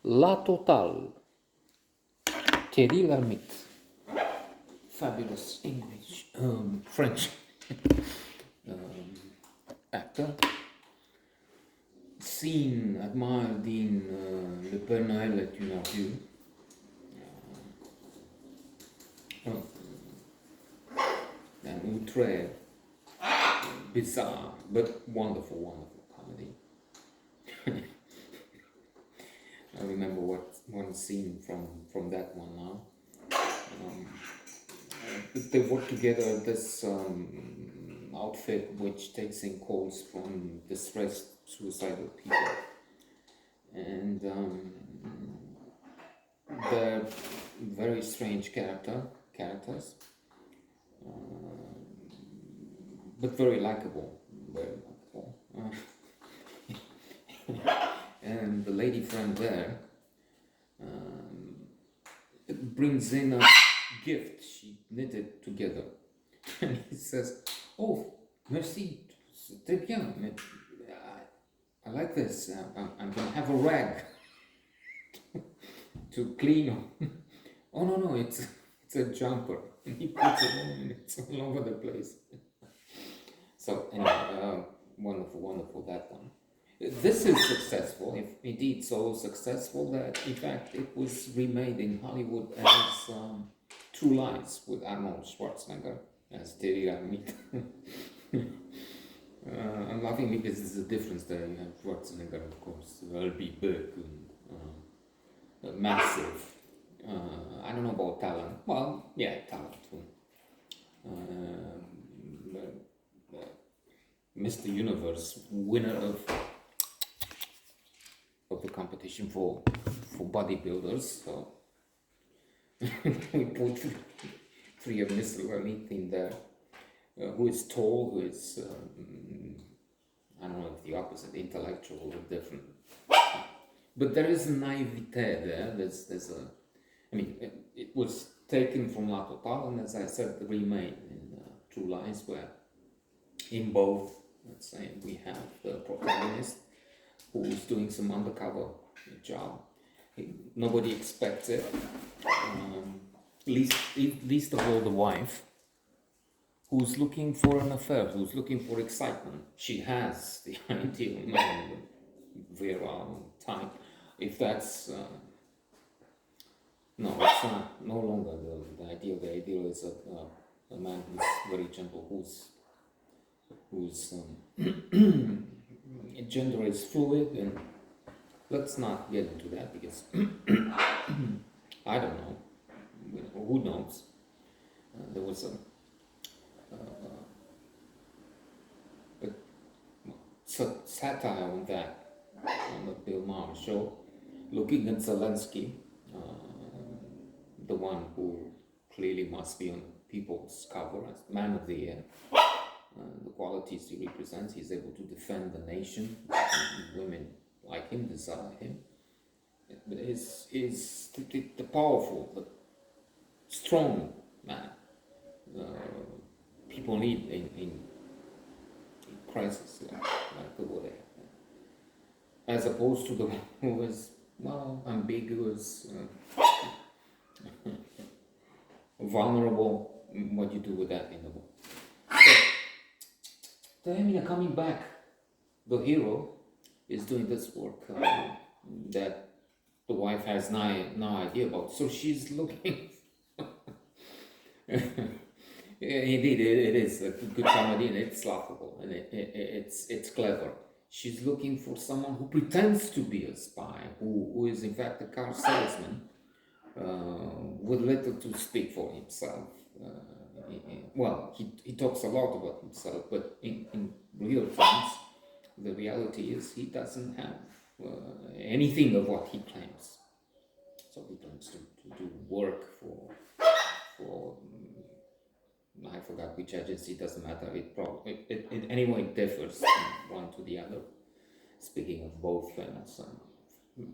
La Totale, Thierry Lhermitte, fabulous English, French actor, seen, admired in Le Père Noël est une ordure, and outre, bizarre but wonderful, wonderful comedy. I remember one scene from that one now. They work together this outfit which takes in calls from distressed suicidal people, and they're very strange characters, but very likable, very likable. And the lady friend there brings in a gift she knitted together, and he says, "Oh, merci, c'est très bien, mais I like this. I'm gonna have a rag to clean on." Oh no, it's a jumper, and he puts it on, and it's all over the place. So anyway, wonderful that one. This is successful, if indeed so successful that in fact it was remade in Hollywood as True Lies with Arnold Schwarzenegger as Terry Lhermitte. I'm laughing because there's a difference there. You have Schwarzenegger, of course, very big and massive. I don't know about talent. Well, yeah, talent too. Mr. Universe, winner of the competition for bodybuilders. So we put three of Mr. Lhermitte in there, who is tall, who is I don't know if the opposite, intellectual or different. But there is a naivete there. There's a, I mean, it was taken from La Totale, and as I said, remade in True Lies, where in both, let's say, we have the protagonist who's doing some undercover job. Nobody expects it. Least of all the wife, who's looking for an affair, who's looking for excitement. She has the ideal man, virile type. If that's no, it's not. No longer the ideal. The ideal is a man who's very gentle, whose gender is fluid, and let's not get into that because I don't know. Who knows? There was a satire on that on the Bill Maher show, looking at Zelensky, the one who clearly must be on people's cover as man of the year. The qualities he represents, he's able to defend the nation. Women like him desire him. But is the powerful, the strong man people need in crisis like the war, as opposed to the one who is, well, ambiguous, vulnerable. What you do with that in the war. So Emina coming back, the hero is doing this work that the wife has no idea about. So she's looking. Indeed, it is a good comedy, and it's laughable, and it's clever. She's looking for someone who pretends to be a spy, who is in fact a car salesman, with little to speak for himself. Well, he talks a lot about himself, but in real terms, the reality is he doesn't have anything of what he claims. So he claims to do work for I forgot which agency, doesn't matter. It anyway differs from one to the other. Speaking of both firms,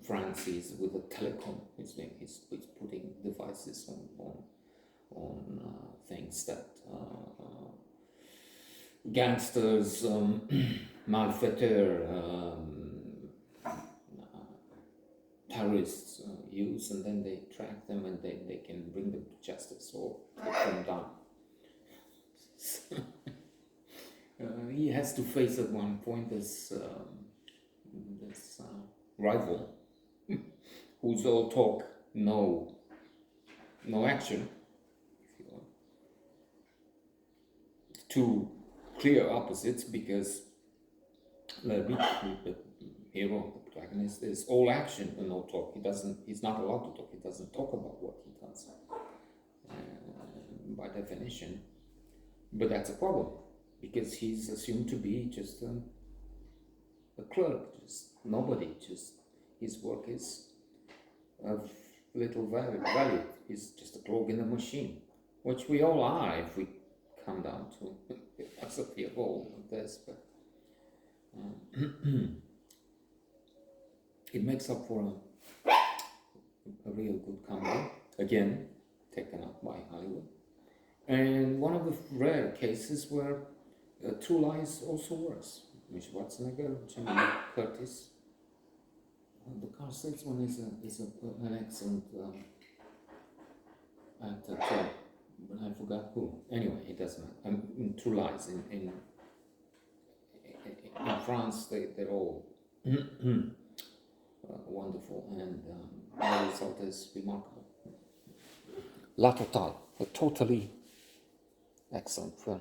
Francis with the telecom, he's putting devices on things that gangsters, malfaiteurs, terrorists use, and then they track them and they can bring them to justice or take them down. He has to face at one point this rival who's all talk, no action. If you want. Two clear opposites, because the hero, the protagonist, is all action and no talk. He's not allowed to talk. He doesn't talk about what he does by definition. But that's a problem, because he's assumed to be just a clerk, just nobody, just his work is of little value. He's just a clog in the machine, which we all are if we come down to the philosophy of all of this. But it makes up for a real good comedy, again taken up by Hollywood, and one of the rare cases where True Lies also works. Schwarzenegger, Jimmy Curtis. The Carl Sagan one is an excellent actor too, but I forgot who. Anyway, it doesn't matter. True Lies in France, they're all wonderful, and the result is remarkable. La Totale, a totally excellent film.